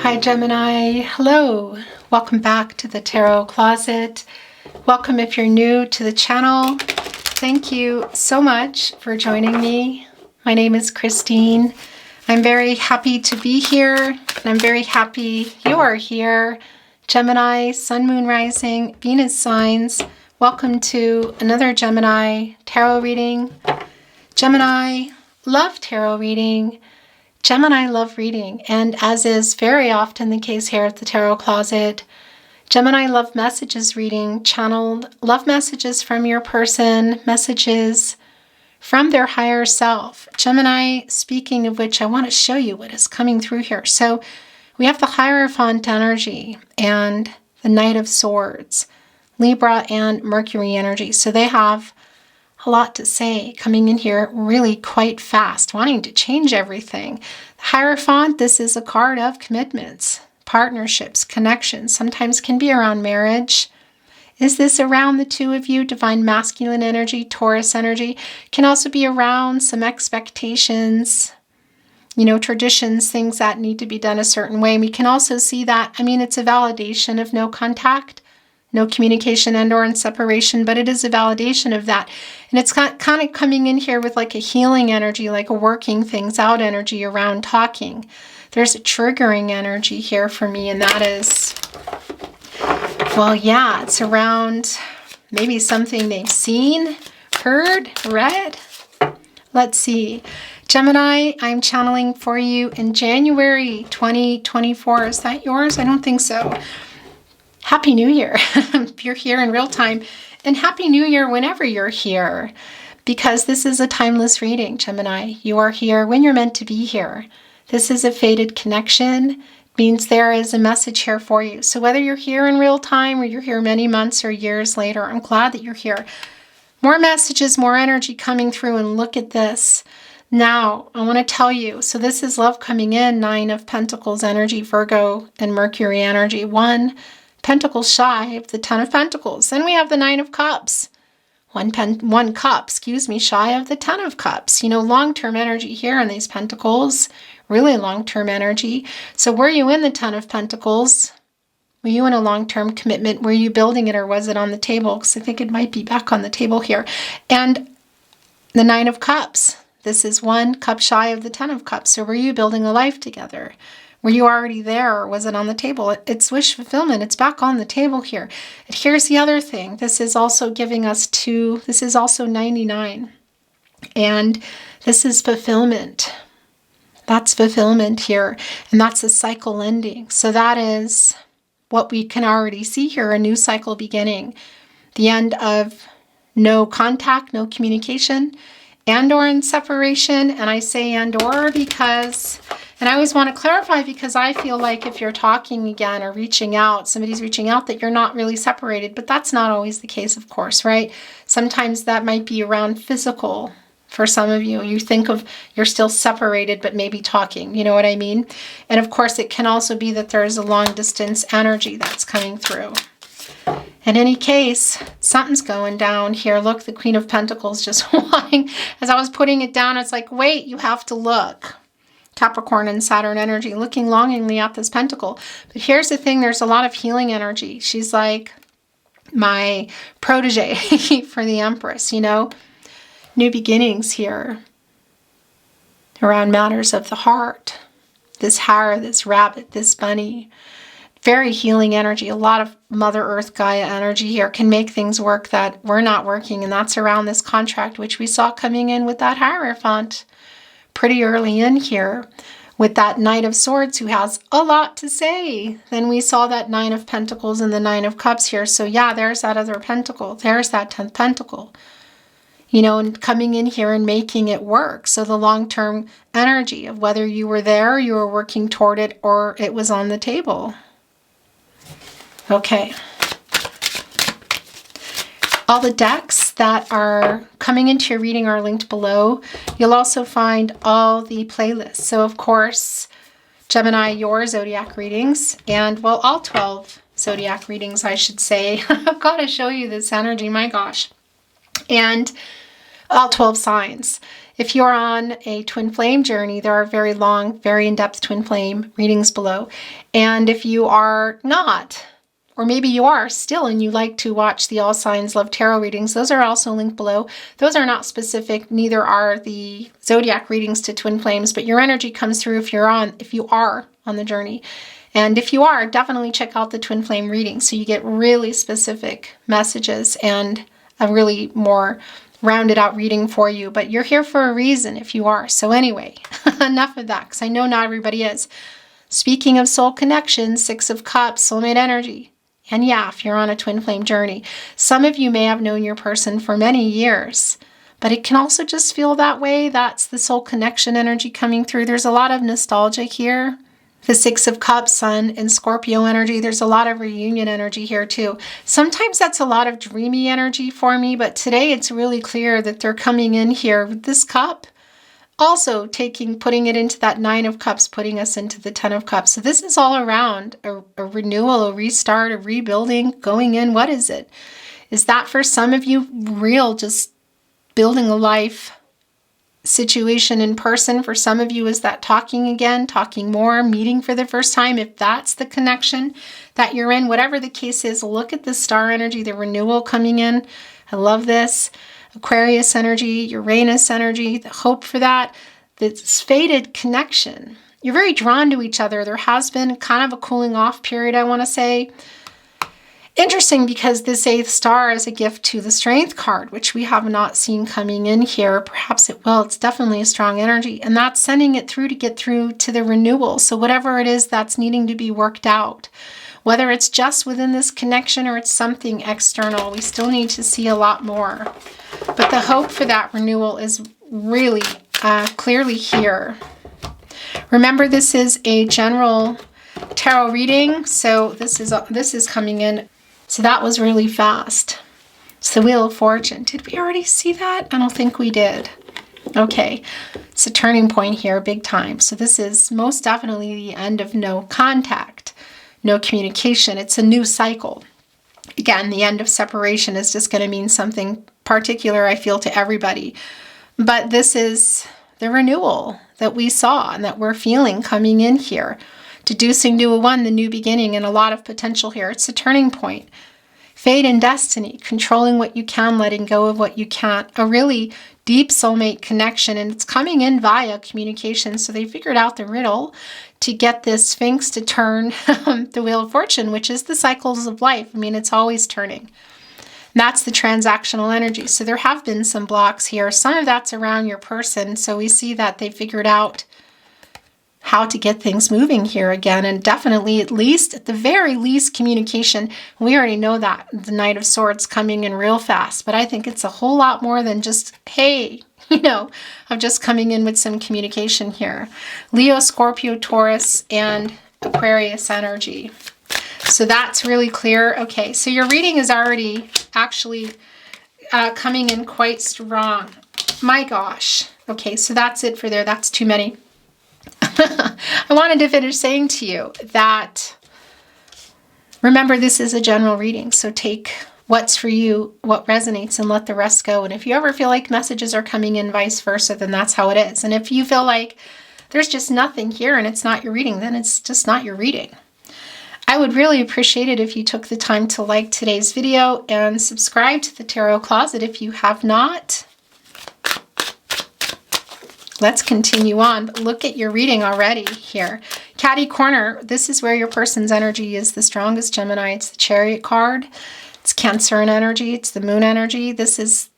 Hi Gemini, hello, welcome back to the Tarot Closet. Welcome if you're new to the channel. Thank you so much for joining me. My name is Christine. I'm very happy to be here, and I'm very happy you're here. Gemini, Sun, Moon, Rising, Venus signs. Welcome to another Gemini tarot reading. Gemini, love tarot reading. Gemini love reading, and as is very often the case here at the Tarot Closet, Gemini love messages reading, channeled love messages from your person, messages from their higher self. Gemini, speaking of which, I want to show you what is coming through here. So we have the Hierophant energy and the Knight of Swords, Libra and Mercury energy. So they have a lot to say, coming in here really quite fast, wanting to change everything. The Hierophant, this is a card of commitments, partnerships, connections, sometimes can be around marriage. Is this around the two of you? Divine masculine energy, Taurus energy, can also be around some expectations, traditions, things that need to be done a certain way. And we can also see that, it's a validation of no contact, no communication and or in separation, but it is a validation of that. And it's kind of coming in here with like a healing energy, like a working things out energy around talking. There's a triggering energy here for me, and that is, it's around maybe something they've seen, heard, read. Let's see. Gemini, I'm channeling for you in January 2024. Is that yours? I don't think so. Happy New Year if you're here in real time, and Happy New Year whenever you're here, because this is a timeless reading, Gemini. You are here when you're meant to be here. This is a fated connection, means there is a message here for you. So whether you're here in real time or you're here many months or years later, I'm glad that you're here. More messages, more energy coming through, and look at this. Now, I want to tell you, so this is love coming in, Nine of Pentacles energy, Virgo and Mercury energy. One Pentacle shy of the Ten of Pentacles. Then we have the Nine of Cups. One cup, shy of the Ten of Cups. Long-term energy here in these Pentacles. Really long-term energy. So were you in the Ten of Pentacles? Were you in a long-term commitment? Were you building it, or was it on the table? Because I think it might be back on the table here. And the Nine of Cups. This is one cup shy of the Ten of Cups. So were you building a life together? Were you already there, or was it on the table? It's wish fulfillment. It's back on the table here. And here's the other thing. This is also giving us this is also 99. And this is fulfillment. That's fulfillment here. And that's a cycle ending. So that is what we can already see here, a new cycle beginning. The end of no contact, no communication, and or in separation. And I say and or because, and I always want to clarify, because I feel like if you're talking again or reaching out, somebody's reaching out, that you're not really separated, but that's not always the case, of course, right? Sometimes that might be around physical. For some of you, you think of you're still separated, but maybe talking, you know what I mean? And of course, it can also be that there's a long distance energy that's coming through. In any case, something's going down here. Look, the Queen of Pentacles just wanting, as I was putting it down, it's like, wait, you have to look. Capricorn and Saturn energy, looking longingly at this pentacle. But here's the thing, there's a lot of healing energy. She's like my protege for the Empress, New beginnings here around matters of the heart. This hare, this rabbit, this bunny. Very healing energy. A lot of Mother Earth Gaia energy here can make things work that were not working. And that's around this contract, which we saw coming in with that Hierophant pretty early in here. With that Knight of Swords who has a lot to say. Then we saw that Nine of Pentacles and the Nine of Cups here. So yeah, there's that other pentacle. There's that 10th pentacle. And coming in here and making it work. So the long-term energy of whether you were there, you were working toward it, or it was on the table. Okay. All the decks that are coming into your reading are linked below. You'll also find all the playlists. So of course, Gemini, your zodiac readings, and all 12 zodiac readings, I should say. I've got to show you this energy, my gosh. And all 12 signs. If you're on a twin flame journey, there are very long, very in-depth twin flame readings below. And if you are not, or maybe you are still and you like to watch the All Signs Love Tarot readings, those are also linked below. Those are not specific, neither are the zodiac readings to twin flames, but your energy comes through if you are on the journey. And if you are, definitely check out the twin flame reading so you get really specific messages and a really more rounded out reading for you. But you're here for a reason if you are. So anyway, enough of that, because I know not everybody is. Speaking of soul connections, Six of Cups, soulmate energy. And yeah, if you're on a twin flame journey, some of you may have known your person for many years, but it can also just feel that way. That's the soul connection energy coming through. There's a lot of nostalgia here. The Six of Cups, Sun and Scorpio energy. There's a lot of reunion energy here too. Sometimes that's a lot of dreamy energy for me, but today it's really clear that they're coming in here with this cup. Also putting it into that Nine of Cups, putting us into the Ten of Cups. So this is all around a renewal, a restart, a rebuilding, going in. What is it? Is that for some of you real, just building a life situation in person? For some of you, is that talking again, talking more, meeting for the first time? If that's the connection that you're in, whatever the case is, look at the star energy, the renewal coming in. I love this. Aquarius energy, Uranus energy, the hope for that, this fated connection. You're very drawn to each other. There has been kind of a cooling off period, I want to say. Interesting, because this eighth star is a gift to the Strength card, which we have not seen coming in here. Perhaps it will. It's definitely a strong energy. And that's sending it through to get through to the renewal. So whatever it is that's needing to be worked out, whether it's just within this connection or it's something external, we still need to see a lot more. But the hope for that renewal is really clearly here. Remember, this is a general tarot reading, so this is coming in. So that was really fast. It's the Wheel of Fortune. Did we already see that? I don't think we did. Okay, it's a turning point here, big time. So this is most definitely the end of no contact, no communication. It's a new cycle. Again, the end of separation is just going to mean something particular, I feel, to everybody. But this is the renewal that we saw and that we're feeling coming in here. Deducing new one, the new beginning, and a lot of potential here. It's a turning point. Fate and destiny, controlling what you can, letting go of what you can't. A really deep soulmate connection, and it's coming in via communication. So they figured out the riddle to get this Sphinx to turn the Wheel of Fortune, which is the cycles of life. I mean, it's always turning. And that's the transactional energy. So there have been some blocks here. Some of that's around your person. So we see that they figured out how to get things moving here again, and definitely, at the very least, communication. We already know that the Knight of Swords coming in real fast, but I think it's a whole lot more than just, hey, of just coming in with some communication here. Leo, Scorpio, Taurus, and Aquarius energy. So that's really clear. Okay, so your reading is already actually coming in quite strong. My gosh. Okay, so that's it for there. That's too many. I wanted to finish saying to you that, remember, this is a general reading, so take what's for you, what resonates, and let the rest go. And if you ever feel like messages are coming in vice versa, then that's how it is. And if you feel like there's just nothing here and it's not your reading, then it's just not your reading. I would really appreciate it if you took the time to like today's video and subscribe to the Tarot Closet if you have not. Let's continue on, but look at your reading already here. Catty Corner, this is where your person's energy is the strongest, Gemini. It's the Chariot card. It's Cancer energy. It's the Moon energy. This is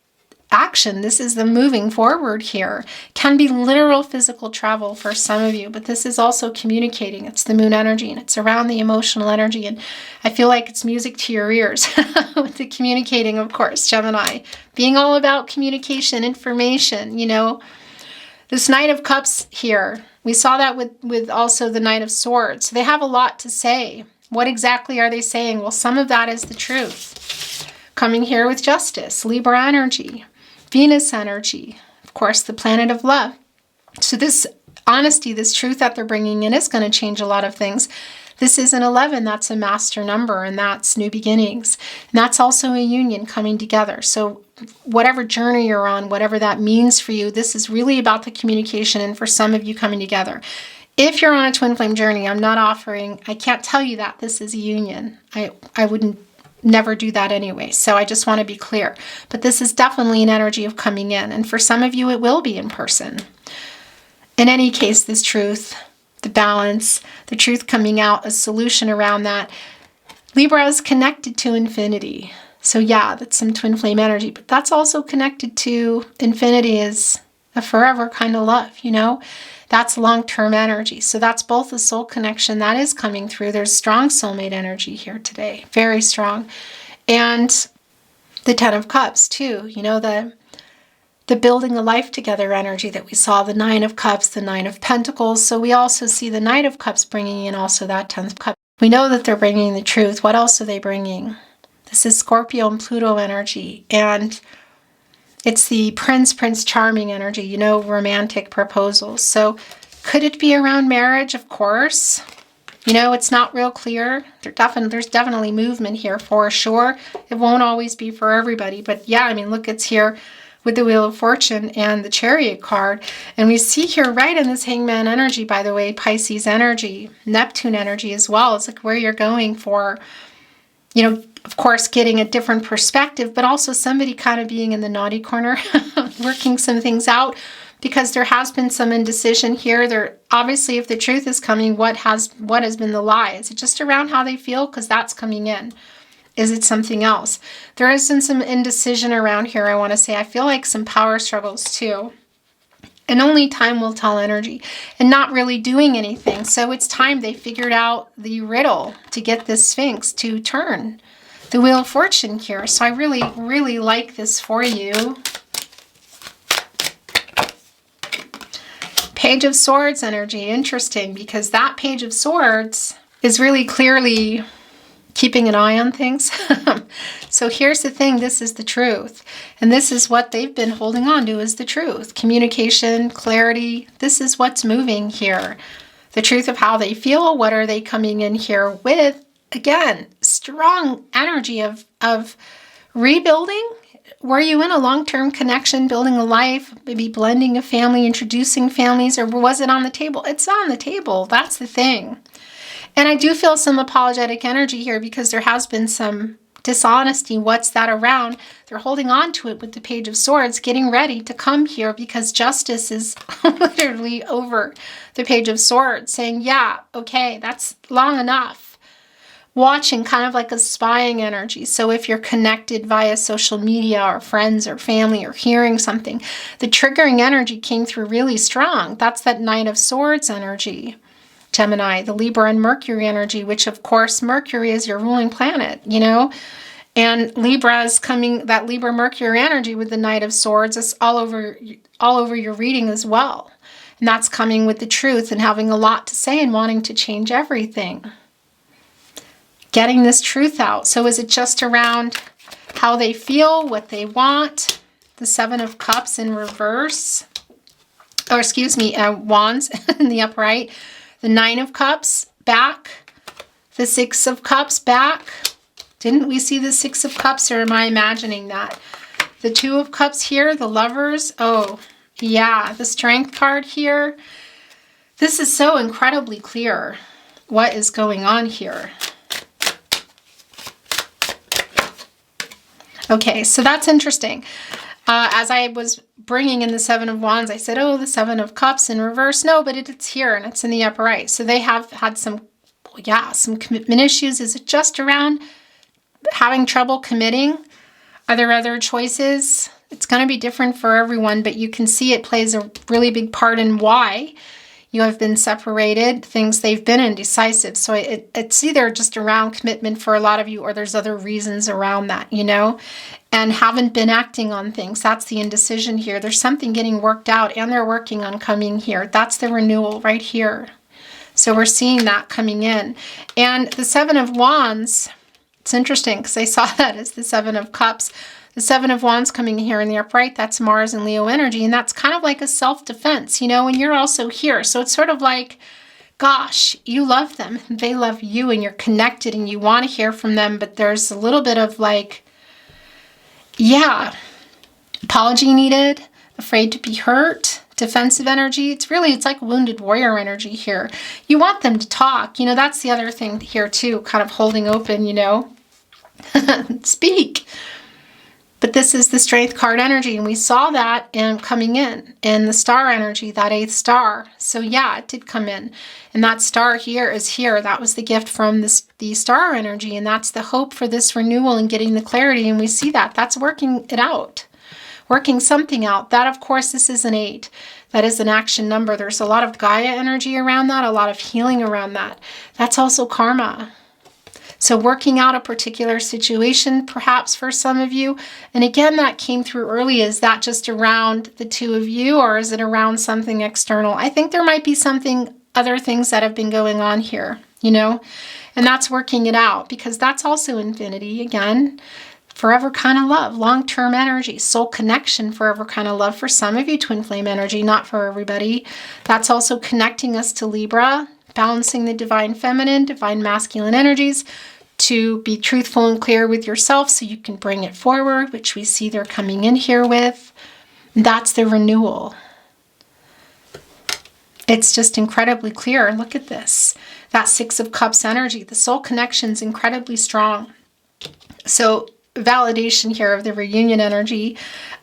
action. This is the moving forward here. Can be literal physical travel for some of you, but this is also communicating. It's the Moon energy, and it's around the emotional energy, and I feel like it's music to your ears with the communicating, of course, Gemini. Being all about communication, information, This Knight of Cups here, we saw that with also the Knight of Swords. They have a lot to say. What exactly are they saying? Well, some of that is the truth. Coming here with Justice, Libra energy, Venus energy, of course, the planet of love. So this honesty, this truth that they're bringing in is going to change a lot of things. This is an 11. That's a master number, and that's new beginnings. And that's also a union coming together. So whatever journey you're on, whatever that means for you, this is really about the communication and for some of you coming together. If you're on a twin flame journey, I'm not offering, I can't tell you that this is a union. I wouldn't never do that anyway. So I just want to be clear. But this is definitely an energy of coming in. And for some of you, it will be in person. In any case, this truth, the balance, the truth coming out, a solution around that. Libra is connected to infinity. So yeah, that's some twin flame energy, but that's also connected to infinity is a forever kind of love, you know? That's long-term energy. So that's both a soul connection that is coming through. There's strong soulmate energy here today, very strong. And the 10 of Cups too, you know, the building a life together energy that we saw, the 9 of Cups, the 9 of Pentacles. So we also see the Knight of Cups bringing in also that 10th cup. We know that they're bringing the truth. What else are they bringing? This is Scorpio and Pluto energy. And it's the Prince Charming energy, you know, romantic proposals. So could it be around marriage? Of course. You know, it's not real clear. There's definitely movement here for sure. It won't always be for everybody. But yeah, I mean, look, it's here with the Wheel of Fortune and the Chariot card. And we see here right in this Hangman energy, by the way, Pisces energy, Neptune energy as well. It's like where you're going for, you know, of course, getting a different perspective, but also somebody kind of being in the naughty corner, working some things out, because there has been some indecision here. There, obviously, if the truth is coming, what has been the lie? Is it just around how they feel? Because that's coming in. Is it something else? There has been some indecision around here, I want to say. I feel like some power struggles too. And only time will tell energy. And not really doing anything. So it's time they figured out the riddle to get this Sphinx to turn. The Wheel of Fortune here. So I really, really like this for you. Page of Swords energy. Interesting, because that Page of Swords is really clearly keeping an eye on things. So here's the thing, this is the truth. And this is what they've been holding on to is the truth. Communication, clarity, this is what's moving here. The truth of how they feel, what are they coming in here with? Again, strong energy of rebuilding. Were you in a long-term connection, building a life, maybe blending a family, introducing families, or was it on the table? It's on the table, that's the thing. And I do feel some apologetic energy here because there has been some dishonesty. What's that around? They're holding on to it with the Page of Swords, getting ready to come here because justice is literally over the Page of Swords, saying, yeah, okay, that's long enough. Watching kind of like a spying energy. So if you're connected via social media or friends or family or hearing something, the triggering energy came through really strong. That's that Knight of Swords energy. Gemini, the Libra and Mercury energy, which of course Mercury is your ruling planet, you know, and Libra is coming, that Libra Mercury energy with the Knight of Swords is all over your reading as well. And that's coming with the truth and having a lot to say and wanting to change everything. Getting this truth out. So is it just around how they feel, what they want? The 7 of Cups in reverse, or excuse me, Wands in the upright. The 9 of Cups back, the 6 of Cups back. Didn't we see the 6 of Cups, or am I imagining that? The 2 of Cups here, the Lovers. Oh, yeah, the Strength card here. This is so incredibly clear what is going on here. Okay, so that's interesting. As I was bringing in the 7 of Wands, I said, oh, the 7 of Cups in reverse. No, but it's here and it's in the upper right. So they have had some commitment issues. Is it just around having trouble committing? Are there other choices? It's going to be different for everyone, but you can see it plays a really big part in why you have been separated, things they've been indecisive. So it's either just around commitment for a lot of you, or there's other reasons around that, you know, and haven't been acting on things. That's the indecision here. There's something getting worked out and they're working on coming here. That's the renewal right here. So we're seeing that coming in. And the 7 of Wands, it's interesting because I saw that as the 7 of Cups. The 7 of Wands coming here in the upright, that's Mars and Leo energy. And that's kind of like a self-defense, you know, and you're also here. So it's sort of like gosh, you love them, they love you, and you're connected and you want to hear from them, but there's a little bit of like, yeah, apology needed, afraid to be hurt, defensive energy. It's like wounded warrior energy here. You want them to talk. You know, that's the other thing here too, kind of holding open, you know, speak. But this is the strength card energy, and we saw that coming in the star energy, that 8th star. So yeah, it did come in. And that star here is here. That was the gift from the star energy, and that's the hope for this renewal and getting the clarity. And we see that. That's working it out. Working something out. That, of course, this is an 8. That is an action number. There's a lot of Gaia energy around that, a lot of healing around that. That's also karma. So working out a particular situation, perhaps for some of you. And again, that came through early. Is that just around the two of you, or is it around something external? I think there might be other things that have been going on here, you know, and that's working it out, because that's also infinity. Again, forever kind of love, long-term energy, soul connection, forever kind of love for some of you, twin flame energy, not for everybody. That's also connecting us to Libra, balancing the divine feminine, divine masculine energies, to be truthful and clear with yourself so you can bring it forward, which we see they're coming in here with. That's the renewal. It's just incredibly clear. Look at this. That 6 of Cups energy. The soul connection is incredibly strong. So validation here of the reunion energy,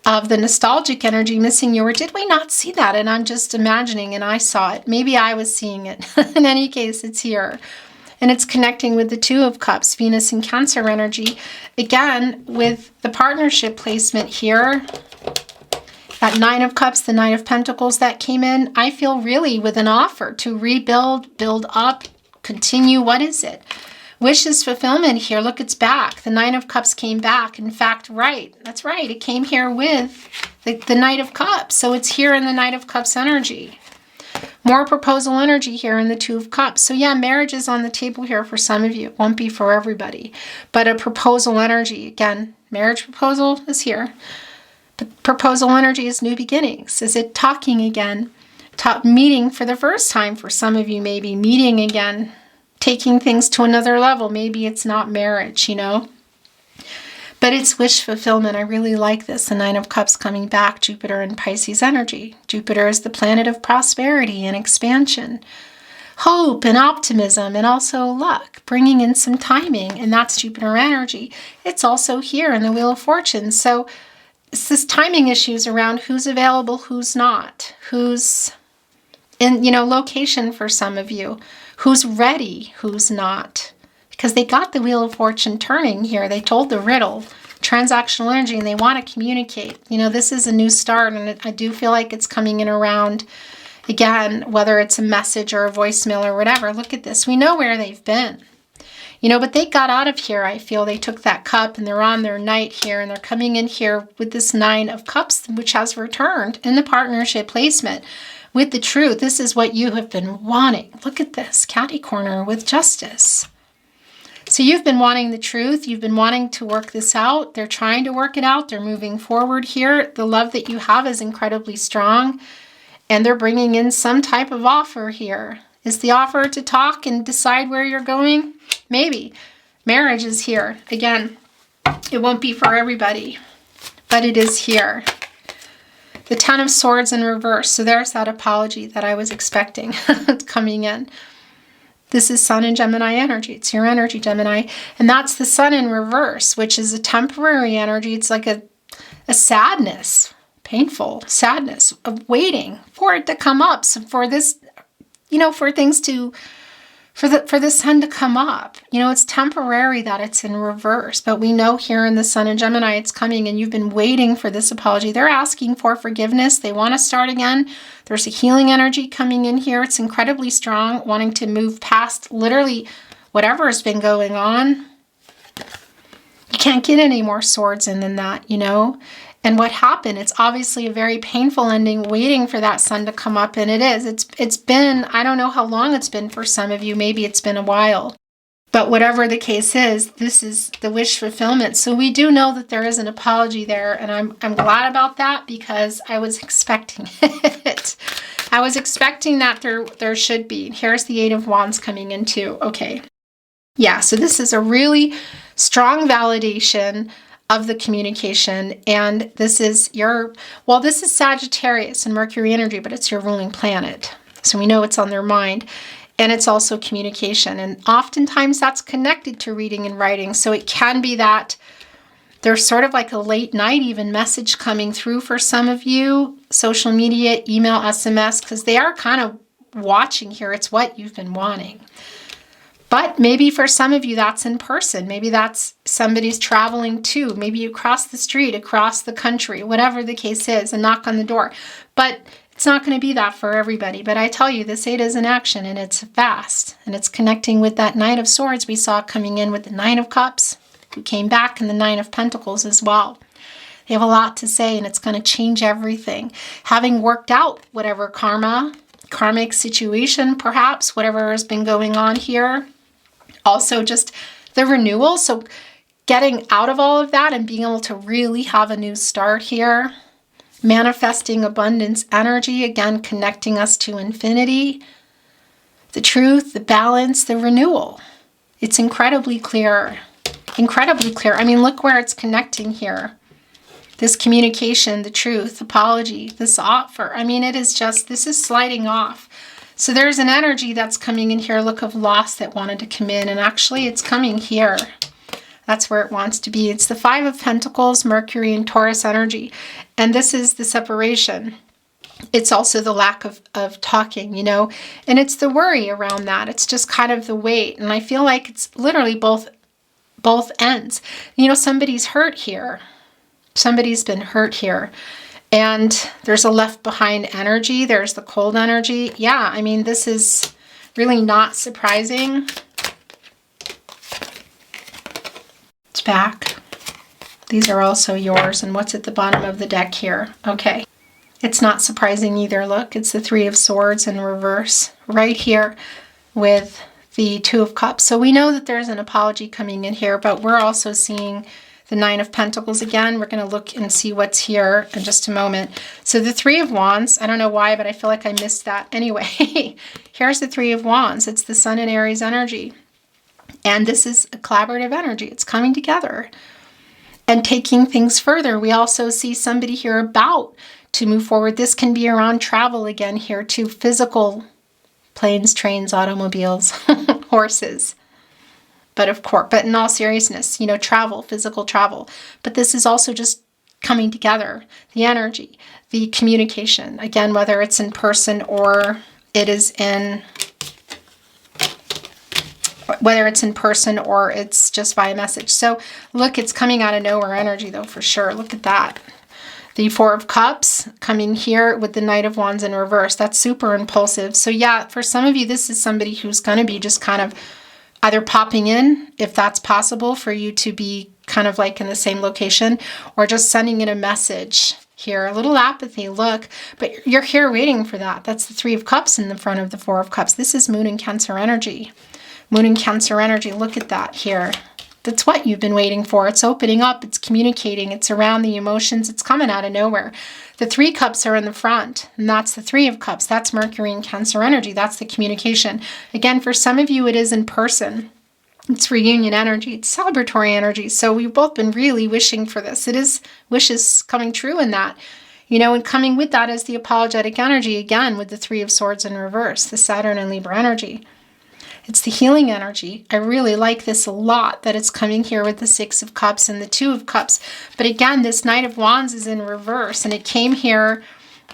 of the nostalgic energy, missing you. Or did we not see that? And I'm just imagining, and I saw it. Maybe I was seeing it. In any case, it's here. And it's connecting with the 2 of Cups, Venus and Cancer energy. Again, with the partnership placement here, that 9 of Cups, the 9 of Pentacles that came in, I feel really with an offer to rebuild, build up, continue. What is it? Wishes fulfillment here. Look, it's back. The 9 of Cups came back. In fact, right. That's right. It came here with the Knight of Cups. So it's here in the Knight of Cups energy. More proposal energy here in the 2 of Cups. So yeah, marriage is on the table here for some of you. It won't be for everybody. But a proposal energy. Again, marriage proposal is here. But proposal energy is new beginnings. Is it talking again? Meeting for the first time for some of you, maybe. Meeting again. Taking things to another level. Maybe it's not marriage, you know. But it's wish fulfillment. I really like this. The 9 of Cups coming back. Jupiter and Pisces energy. Jupiter is the planet of prosperity and expansion. Hope and optimism, and also luck. Bringing in some timing. And that's Jupiter energy. It's also here in the Wheel of Fortune. So it's this timing issues around who's available, who's not. Who's in, you know, location for some of you. Who's ready, who's not. Because they got the Wheel of Fortune turning here. They told the riddle, transactional energy, and they want to communicate. You know, this is a new start, and I do feel like it's coming in around, again, whether it's a message or a voicemail or whatever. Look at this. We know where they've been. You know, but they got out of here, I feel. They took that cup, and they're on their knight here, and they're coming in here with this 9 of Cups, which has returned in the partnership placement. With the truth, this is what you have been wanting. Look at this, catty corner with justice. So you've been wanting the truth. You've been wanting to work this out. They're trying to work it out. They're moving forward here. The love that you have is incredibly strong. And they're bringing in some type of offer here. Is the offer to talk and decide where you're going? Maybe. Marriage is here. Again, it won't be for everybody, but it is here. The 10 of Swords in reverse. So there's that apology that I was expecting coming in. This is Sun and Gemini energy. It's your energy, Gemini. And that's the Sun in reverse, which is a temporary energy. It's like a sadness, painful sadness of waiting for it to come up. So for this, you know, for things to, for the sun to come up. You know, it's temporary that it's in reverse, but we know here in the Sun and Gemini it's coming, and you've been waiting for this apology. They're asking for forgiveness. They want to start again. There's a healing energy coming in here. It's incredibly strong, wanting to move past literally whatever has been going on. You can't get any more swords in than that, you know? And what happened? It's obviously a very painful ending, waiting for that sun to come up, and it is. It's been, I don't know how long it's been for some of you. Maybe it's been a while. But whatever the case is, this is the wish fulfillment. So we do know that there is an apology there, and I'm glad about that because I was expecting it. I was expecting that there should be. Here's the Eight of Wands coming in too. Okay. Yeah, so this is a really strong validation of the communication. And this is this is Sagittarius and Mercury energy, but it's your ruling planet. So we know it's on their mind. And it's also communication. And oftentimes that's connected to reading and writing. So it can be that there's sort of like a late night even message coming through for some of you. Social media, email, SMS, because they are kind of watching here. It's what you've been wanting. But maybe for some of you, that's in person. Maybe that's somebody's traveling too. Maybe you cross the street, across the country, whatever the case is, and knock on the door. But it's not going to be that for everybody. But I tell you, this 8 is in action, and it's fast. And it's connecting with that Knight of Swords we saw coming in with the Nine of Cups, who came back, and the Nine of Pentacles as well. They have a lot to say, and it's going to change everything. Having worked out whatever karmic situation, perhaps, whatever has been going on here. Also just the renewal. So getting out of all of that and being able to really have a new start here. Manifesting abundance energy, again, connecting us to infinity. The truth, the balance, the renewal. It's incredibly clear. Incredibly clear. I mean, look where it's connecting here. This communication, the truth, apology, this offer. I mean, it is just, this is sliding off. So there's an energy that's coming in here, look, of loss that wanted to come in. And actually, it's coming here. That's where it wants to be. It's the Five of Pentacles, Mercury and Taurus energy. And this is the separation. It's also the lack of talking, you know. And it's the worry around that. It's just kind of the weight. And I feel like it's literally both ends. You know, somebody's hurt here. Somebody's been hurt here. And there's a left behind energy. There's the cold energy. Yeah, I mean, this is really not surprising. It's back. These are also yours. And what's at the bottom of the deck here? Okay. It's not surprising either. Look, it's the Three of Swords in reverse right here with the Two of Cups. So we know that there's an apology coming in here, but we're also seeing the Nine of Pentacles again. We're going to look and see what's here in just a moment. So the Three of Wands, I don't know why, but I feel like I missed that. Anyway, here's the Three of Wands. It's the Sun and Aries energy. And this is a collaborative energy. It's coming together and taking things further. We also see somebody here about to move forward. This can be around travel again here too. Physical planes, trains, automobiles, horses. But of course, but in all seriousness, you know, travel, physical travel. But this is also just coming together. The energy, the communication. Again, whether it's in person or it is in, whether it's in person or it's just via message. So look, it's coming out of nowhere energy though, for sure. Look at that. The Four of Cups coming here with the Knight of Wands in reverse. That's super impulsive. So yeah, for some of you, this is somebody who's going to be just kind of either popping in, if that's possible for you to be kind of like in the same location, or just sending in a message here. A little apathy, look, but you're here waiting for that. That's the Three of Cups in the front of the Four of Cups. This is Moon and Cancer energy. Moon and Cancer energy, look at that here. That's what you've been waiting for. It's opening up, it's communicating, it's around the emotions, it's coming out of nowhere. The Three Cups are in the front, and that's the Three of Cups. That's Mercury and Cancer energy. That's the communication. Again, for some of you, it is in person. It's reunion energy. It's celebratory energy. So we've both been really wishing for this. It is wishes coming true in that. You know, and coming with that is the apologetic energy, again, with the Three of Swords in reverse, the Saturn and Libra energy. It's the healing energy. I really like this a lot, that it's coming here with the Six of Cups and the Two of Cups. But again, this Knight of Wands is in reverse, and it came here,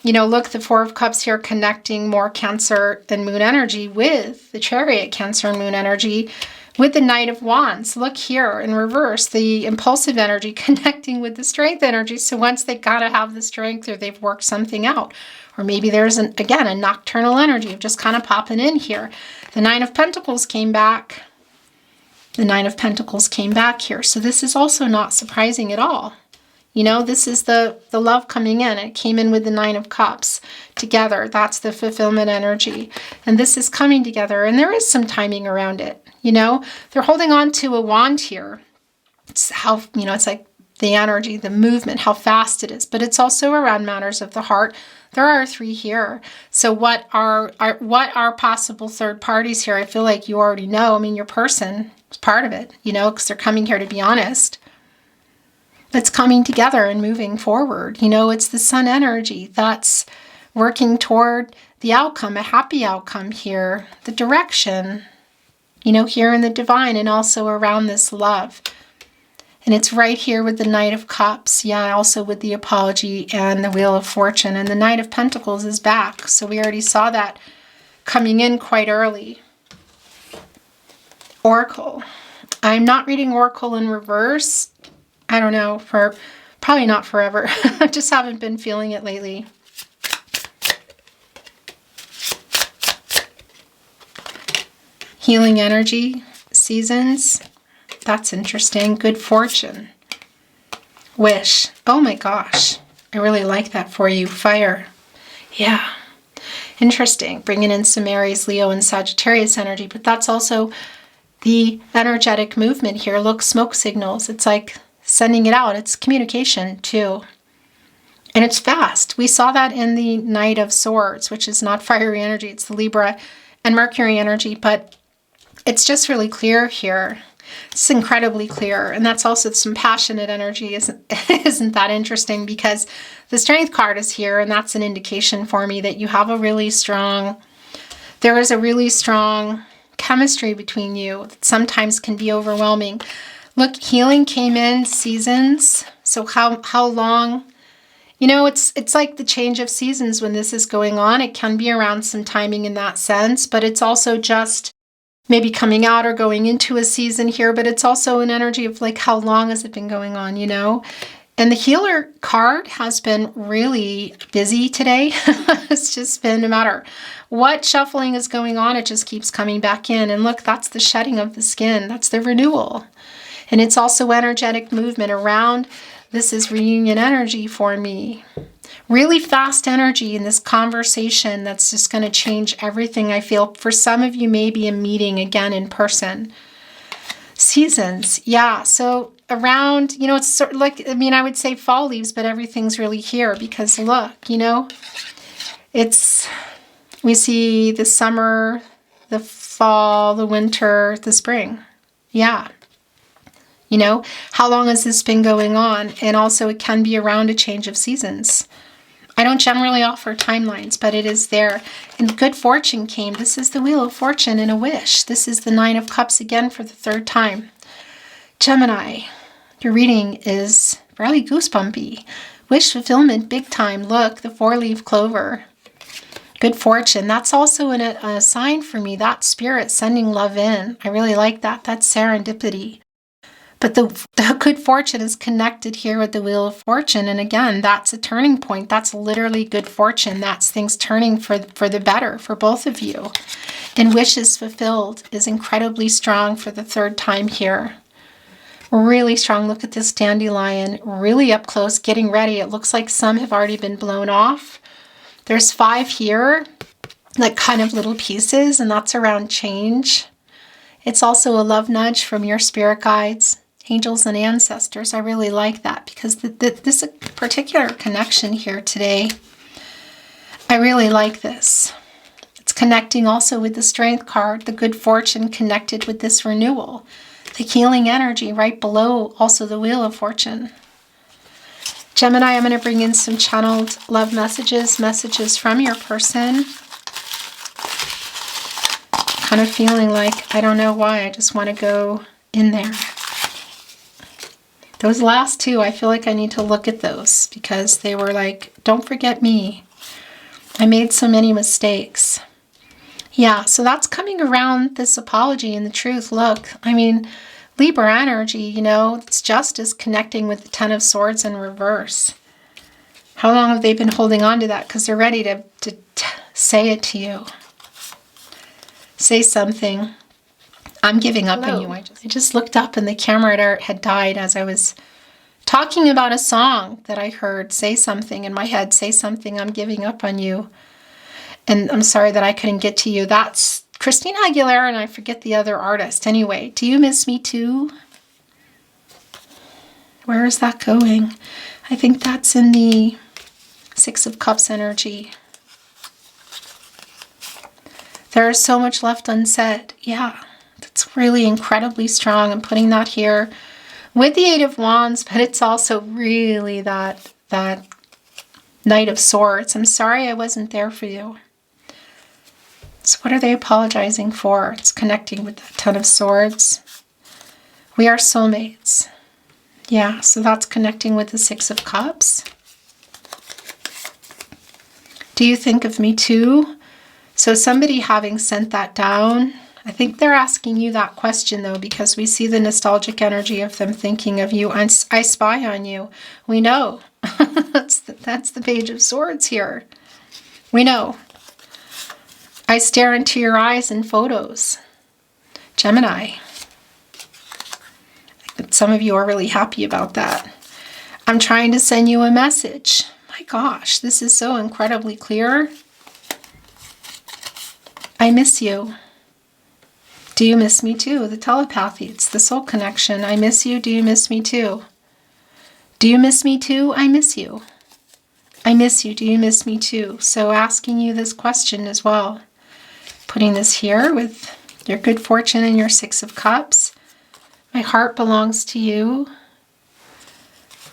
you know, look, the Four of Cups here connecting more Cancer and Moon energy with the Chariot, Cancer and Moon energy, with the Knight of Wands. Look here in reverse, the impulsive energy connecting with the Strength energy. So once they gotta have the strength, or they've worked something out, or maybe there's, again, a nocturnal energy of just kind of popping in here. The Nine of Pentacles came back. The Nine of Pentacles came back here. So this is also not surprising at all. You know, this is the love coming in. It came in with the Nine of Cups together. That's the fulfillment energy. And this is coming together. And there is some timing around it. You know, they're holding on to a wand here. It's how, you know, it's like the energy, the movement, how fast it is. But it's also around matters of the heart. There are 3 here. So what are possible third parties here? I feel like you already know. I mean, your person is part of it, you know, because they're coming here to be honest. It's coming together and moving forward. You know, it's the sun energy that's working toward the outcome, a happy outcome here, the direction, you know, here in the divine and also around this love. And it's right here with the Knight of Cups. Yeah, also with the apology and the Wheel of Fortune. And the Knight of Pentacles is back. So we already saw that coming in quite early. Oracle. I'm not reading Oracle in reverse. I don't know, for probably not forever. I just haven't been feeling it lately. Healing energy, seasons. That's interesting. Good fortune. Wish. Oh my gosh. I really like that for you. Fire. Yeah. Interesting. Bringing in some Aries, Leo, and Sagittarius energy. But that's also the energetic movement here. Look, smoke signals. It's like sending it out. It's communication too. And it's fast. We saw that in the Knight of Swords, which is not fiery energy. It's the Libra and Mercury energy. But it's just really clear here. It's incredibly clear. And that's also some passionate energy. Isn't that interesting? Because the Strength card is here, and that's an indication for me that you have a really strong, there is a really strong chemistry between you that sometimes can be overwhelming. Look, healing came in, seasons. So how long? You know, it's like the change of seasons when this is going on. It can be around some timing in that sense, but it's also just maybe coming out or going into a season here, but it's also an energy of like, how long has it been going on, you know? And the healer card has been really busy today. It's just been no matter what shuffling is going on, it just keeps coming back in. And look, that's the shedding of the skin. That's the renewal. And it's also energetic movement around. This is reunion energy for me. Really fast energy in this conversation that's just going to change everything, I feel. For some of you, maybe a meeting again in person. Seasons. Yeah. So around, you know, it's sort of like, I mean, I would say fall leaves, but everything's really here because look, you know, we see the summer, the fall, the winter, the spring. Yeah. You know, how long has this been going on? And also it can be around a change of seasons. I don't generally offer timelines, but it is there. And good fortune came. This is the Wheel of Fortune and a wish. This is the 9 of Cups again for the 3rd time. Gemini, your reading is fairly goosebumpy. Wish fulfillment, big time. Look, the 4-leaf clover. Good fortune. That's also a sign for me. That spirit sending love in. I really like that. That's serendipity. But the good fortune is connected here with the Wheel of Fortune. And again, that's a turning point. That's literally good fortune. That's things turning for the better for both of you. And wishes fulfilled is incredibly strong for the 3rd time here. Really strong. Look at this dandelion really up close, getting ready. It looks like some have already been blown off. There's 5 here, like kind of little pieces, and that's around change. It's also a love nudge from your spirit guides, angels, and ancestors. I really like that because this particular connection here today, I really like this. It's connecting also with the Strength card, the good fortune connected with this renewal, the healing energy right below also the Wheel of Fortune. Gemini, I'm going to bring in some channeled love messages from your person. Kind of feeling like, I don't know why, I just want to go in there. Those last 2, I feel like I need to look at those because they were like, don't forget me. I made so many mistakes. Yeah, so that's coming around this apology and the truth. Look, I mean, Libra energy, you know, it's justice connecting with the 10 of Swords in reverse. How long have they been holding on to that? Because they're ready to say it to you. Say something. I'm giving up on you. I just looked up and the camera had died as I was talking about a song that I heard. Say something in my head. Say something. I'm giving up on you. And I'm sorry that I couldn't get to you. That's Christina Aguilera and I forget the other artist. Anyway, do you miss me too? Where is that going? I think that's in the Six of Cups energy. There is so much left unsaid. Yeah, that's really incredibly strong. I'm putting that here with the Eight of Wands, but it's also really that Knight of Swords. I'm sorry I wasn't there for you. So what are they apologizing for? It's connecting with that Ten of Swords. We are soulmates. Yeah, so that's connecting with the Six of Cups. Do you think of me too? So somebody having sent that down, I think they're asking you that question though, because we see the nostalgic energy of them thinking of you. I spy on you. We know. That's the Page of Swords here. We know. I stare into your eyes in photos. Gemini. Some of you are really happy about that. I'm trying to send you a message. My gosh, this is so incredibly clear. I miss you. Do you miss me too? The telepathy, it's the soul connection. I miss you. Do you miss me too? Do you miss me too? I miss you. I miss you. Do you miss me too? So asking you this question as well. Putting this here with your good fortune and your Six of Cups. My heart belongs to you.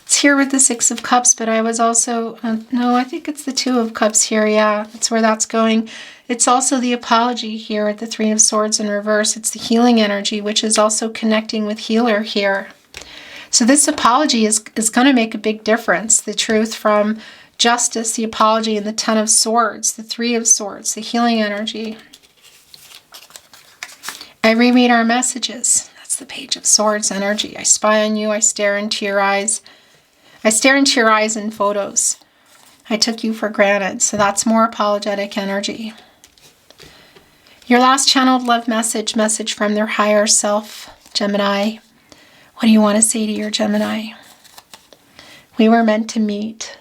It's here with the Six of Cups, but I was also, no, I think it's the Two of Cups here. Yeah, that's where that's going. It's also the apology here at the Three of Swords in reverse. It's the healing energy, which is also connecting with healer here. So this apology is going to make a big difference. The truth from justice, the apology, and the Ten of Swords, the Three of Swords, the healing energy. I reread our messages. That's the Page of Swords energy. I spy on you. I stare into your eyes. I stare into your eyes in photos. I took you for granted. So that's more apologetic energy. Your last channeled love message from their higher self, Gemini. What do you want to say to your Gemini? We were meant to meet.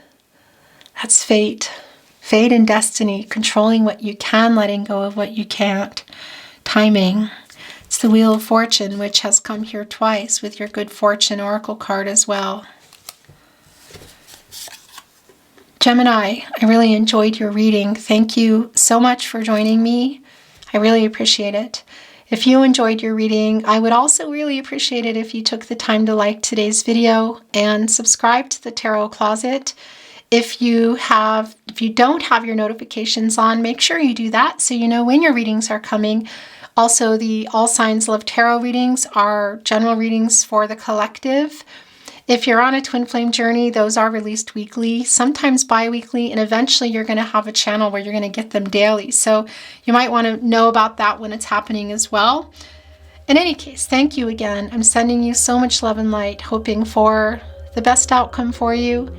That's fate. Fate and destiny. Controlling what you can, letting go of what you can't. Timing. It's the Wheel of Fortune, which has come here twice with your good fortune oracle card as well. Gemini, I really enjoyed your reading. Thank you so much for joining me. I really appreciate it. If you enjoyed your reading, I would also really appreciate it if you took the time to like today's video and subscribe to the Tarot Closet. If you don't have your notifications on, make sure you do that so you know when your readings are coming. Also, the All Signs Love Tarot readings are general readings for the collective. If you're on a twin flame journey, those are released weekly, sometimes bi-weekly, and eventually you're going to have a channel where you're going to get them daily. So you might want to know about that when it's happening as well. In any case, thank you again. I'm sending you so much love and light, hoping for the best outcome for you,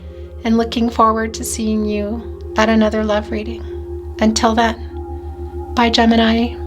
and looking forward to seeing you at another love reading. Until then, bye Gemini.